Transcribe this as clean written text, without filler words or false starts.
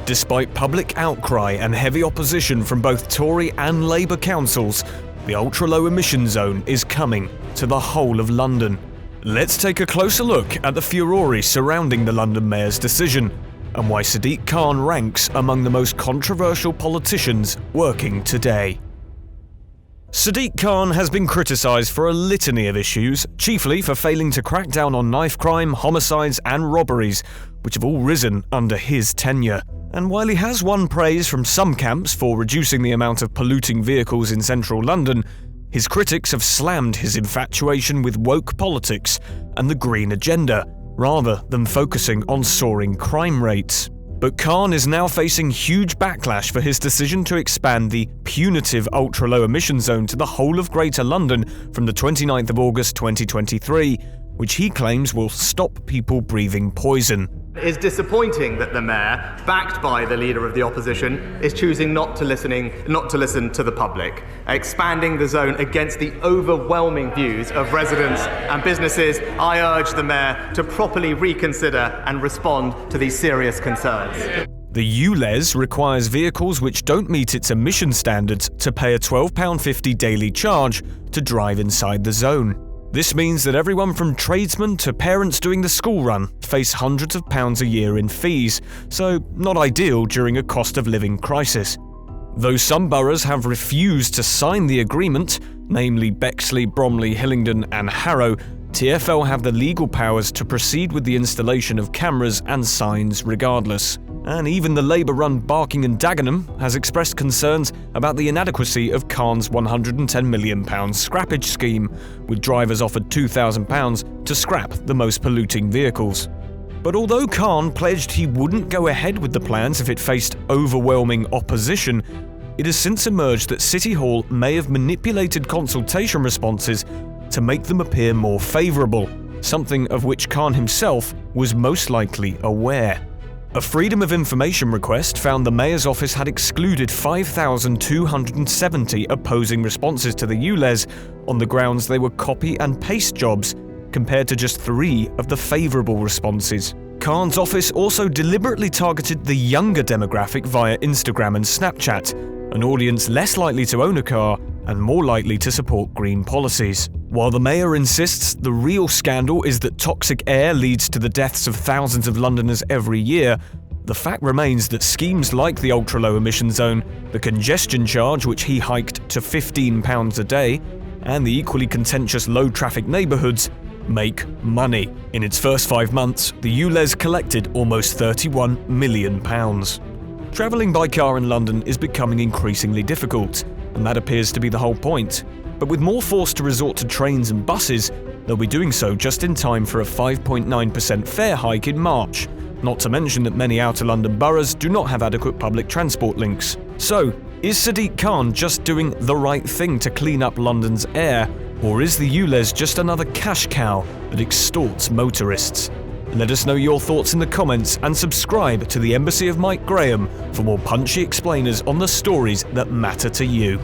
Despite public outcry and heavy opposition from both Tory and Labour councils, the ultra-low-emission zone is coming to the whole of London. Let's take a closer look at the furore surrounding the London Mayor's decision and why Sadiq Khan ranks among the most controversial politicians working today. Sadiq Khan has been criticised for a litany of issues, chiefly for failing to crack down on knife crime, homicides and robberies, which have all risen under his tenure. And while he has won praise from some camps for reducing the amount of polluting vehicles in central London, his critics have slammed his infatuation with woke politics and the green agenda, rather than focusing on soaring crime rates. But Khan is now facing huge backlash for his decision to expand the punitive ultra-low-emission zone to the whole of Greater London from the 29th of August 2023, which he claims will stop people breathing poison. It is disappointing that the mayor, backed by the leader of the opposition, is choosing not to listen to the public, expanding the zone against the overwhelming views of residents and businesses. I urge the mayor to properly reconsider and respond to these serious concerns. The ULEZ requires vehicles which don't meet its emission standards to pay a £12.50 daily charge to drive inside the zone. This means that everyone from tradesmen to parents doing the school run face hundreds of pounds a year in fees, so not ideal during a cost of living crisis. Though some boroughs have refused to sign the agreement, namely Bexley, Bromley, Hillingdon and Harrow, TfL have the legal powers to proceed with the installation of cameras and signs regardless. And even the Labour-run Barking and Dagenham has expressed concerns about the inadequacy of Khan's £110 million scrappage scheme, with drivers offered £2,000 to scrap the most polluting vehicles. But although Khan pledged he wouldn't go ahead with the plans if it faced overwhelming opposition, it has since emerged that City Hall may have manipulated consultation responses to make them appear more favourable, something of which Khan himself was most likely aware. A Freedom of Information request found the Mayor's office had excluded 5,270 opposing responses to the ULEZ on the grounds they were copy and paste jobs, compared to just 3 of the favourable responses. Khan's office also deliberately targeted the younger demographic via Instagram and Snapchat, an audience less likely to own a car and more likely to support green policies. While the Mayor insists the real scandal is that toxic air leads to the deaths of thousands of Londoners every year, the fact remains that schemes like the ultra-low-emission zone, the congestion charge which he hiked to £15 a day, and the equally contentious low-traffic neighbourhoods make money. In its first 5 months, the ULEZ collected almost £31 million. Travelling by car in London is becoming increasingly difficult, and that appears to be the whole point. But with more forced to resort to trains and buses, they'll be doing so just in time for a 5.9% fare hike in March, not to mention that many outer London boroughs do not have adequate public transport links. So, is Sadiq Khan just doing the right thing to clean up London's air, or is the ULEZ just another cash cow that extorts motorists? Let us know your thoughts in the comments and subscribe to the Embassy of Mike Graham for more punchy explainers on the stories that matter to you.